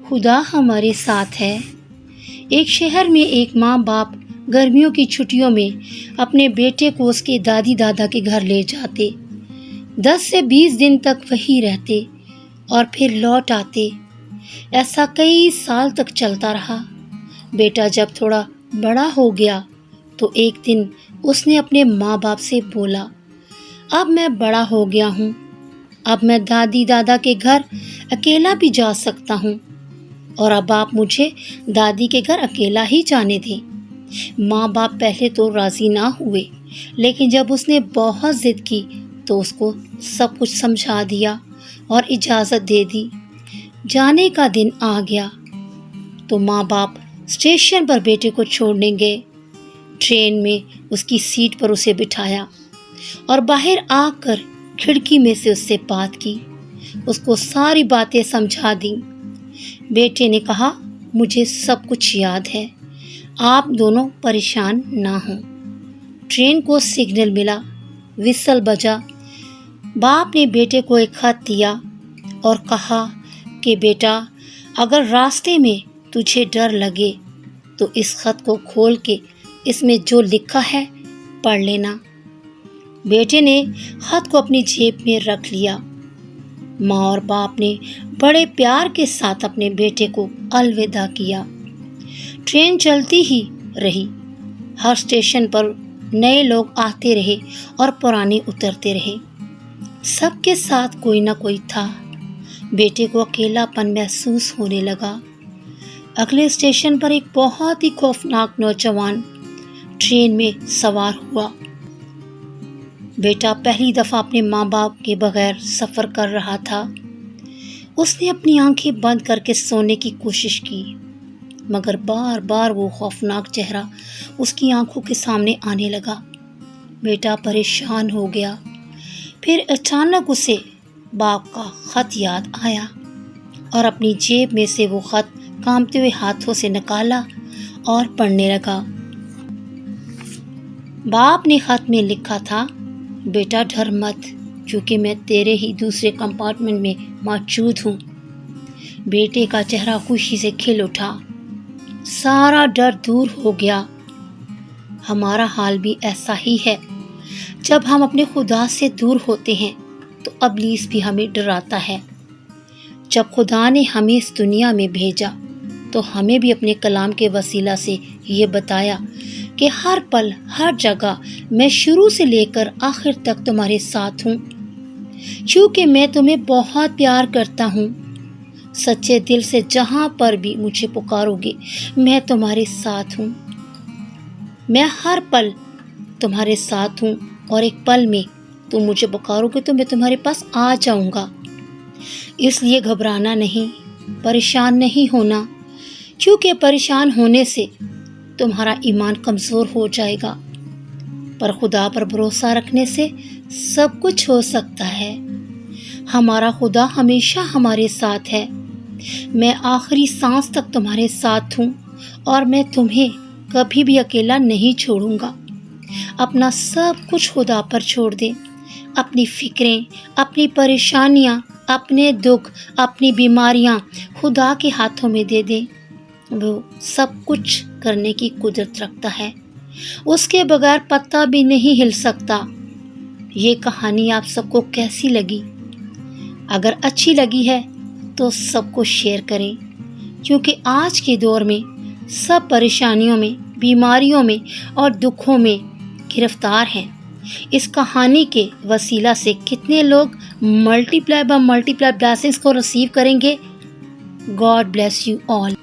خدا ہمارے ساتھ ہے۔ ایک شہر میں ایک ماں باپ گرمیوں کی چھٹیوں میں اپنے بیٹے کو اس کے دادی دادا کے گھر لے جاتے۔ 10 سے 20 دن تک وہیں رہتے اور پھر لوٹ آتے۔ ایسا کئی سال تک چلتا رہا۔ بیٹا جب تھوڑا بڑا ہو گیا تو ایک دن اس نے اپنے ماں باپ سے بولا، اب میں بڑا ہو گیا ہوں، اب میں دادی دادا کے گھر اکیلا بھی جا سکتا ہوں، اور اب آپ مجھے دادی کے گھر اکیلا ہی جانے دیں۔ ماں باپ پہلے تو راضی نہ ہوئے، لیکن جب اس نے بہت ضد کی تو اس کو سب کچھ سمجھا دیا اور اجازت دے دی۔ جانے کا دن آ گیا تو ماں باپ اسٹیشن پر بیٹے کو چھوڑنے گئے۔ ٹرین میں اس کی سیٹ پر اسے بٹھایا اور باہر آ کر کھڑکی میں سے اس سے بات کی، اس کو ساری باتیں سمجھا دیں۔ بیٹے نے کہا، مجھے سب کچھ یاد ہے، آپ دونوں پریشان نہ ہوں۔ ٹرین کو سگنل ملا، وسل بجا۔ باپ نے بیٹے کو ایک خط دیا اور کہا کہ بیٹا، اگر راستے میں تجھے ڈر لگے تو اس خط کو کھول کے اس میں جو لکھا ہے پڑھ لینا۔ بیٹے نے خط کو اپنی جیب میں رکھ لیا۔ ماں اور باپ نے بڑے پیار کے ساتھ اپنے بیٹے کو الوداع کیا۔ ٹرین چلتی ہی رہی۔ ہر اسٹیشن پر نئے لوگ آتے رہے اور پرانے اترتے رہے۔ سب کے ساتھ کوئی نہ کوئی تھا۔ بیٹے کو اکیلا پن محسوس ہونے لگا۔ اگلے اسٹیشن پر ایک بہت ہی خوفناک نوجوان ٹرین میں سوار ہوا۔ بیٹا پہلی دفعہ اپنے ماں باپ کے بغیر سفر کر رہا تھا۔ اس نے اپنی آنکھیں بند کر کے سونے کی کوشش کی، مگر بار بار وہ خوفناک چہرہ اس کی آنکھوں کے سامنے آنے لگا۔ بیٹا پریشان ہو گیا۔ پھر اچانک اسے باپ کا خط یاد آیا اور اپنی جیب میں سے وہ خط کانپتے ہوئے ہاتھوں سے نکالا اور پڑھنے لگا۔ باپ نے خط میں لکھا تھا، بیٹا ڈر مت، کیونکہ میں تیرے ہی دوسرے کمپارٹمنٹ میں موجود ہوں۔ بیٹے کا چہرہ خوشی سے کھل اٹھا، سارا ڈر دور ہو گیا۔ ہمارا حال بھی ایسا ہی ہے۔ جب ہم اپنے خدا سے دور ہوتے ہیں تو ابلیس بھی ہمیں ڈراتا ہے۔ جب خدا نے ہمیں اس دنیا میں بھیجا تو ہمیں بھی اپنے کلام کے وسیلہ سے یہ بتایا کہ ہر پل ہر جگہ میں شروع سے لے کر آخر تک تمہارے ساتھ ہوں، کیونکہ میں تمہیں بہت پیار کرتا ہوں۔ سچے دل سے جہاں پر بھی مجھے پکارو گے میں تمہارے ساتھ ہوں۔ میں ہر پل تمہارے ساتھ ہوں، اور ایک پل میں تم مجھے پکارو گے تو میں تمہارے پاس آ جاؤں گا۔ اس لیے گھبرانا نہیں، پریشان نہیں ہونا، کیونکہ پریشان ہونے سے تمہارا ایمان کمزور ہو جائے گا، پر خدا پر بھروسہ رکھنے سے سب کچھ ہو سکتا ہے۔ ہمارا خدا ہمیشہ ہمارے ساتھ ہے۔ میں آخری سانس تک تمہارے ساتھ ہوں اور میں تمہیں کبھی بھی اکیلا نہیں چھوڑوں گا۔ اپنا سب کچھ خدا پر چھوڑ دیں، اپنی فکریں، اپنی پریشانیاں، اپنے دکھ، اپنی بیماریاں خدا کے ہاتھوں میں دے دیں۔ وہ سب کچھ کرنے کی قدرت رکھتا ہے، اس کے بغیر پتا بھی نہیں ہل سکتا۔ یہ کہانی آپ سب کو کیسی لگی؟ اگر اچھی لگی ہے تو سب کو شیئر کریں، کیونکہ آج کے دور میں سب پریشانیوں میں، بیماریوں میں اور دکھوں میں گرفتار ہیں۔ اس کہانی کے وسیلہ سے کتنے لوگ ملٹی پلائی بلاسنگز کو ریسیو کریں گے۔ God bless you all.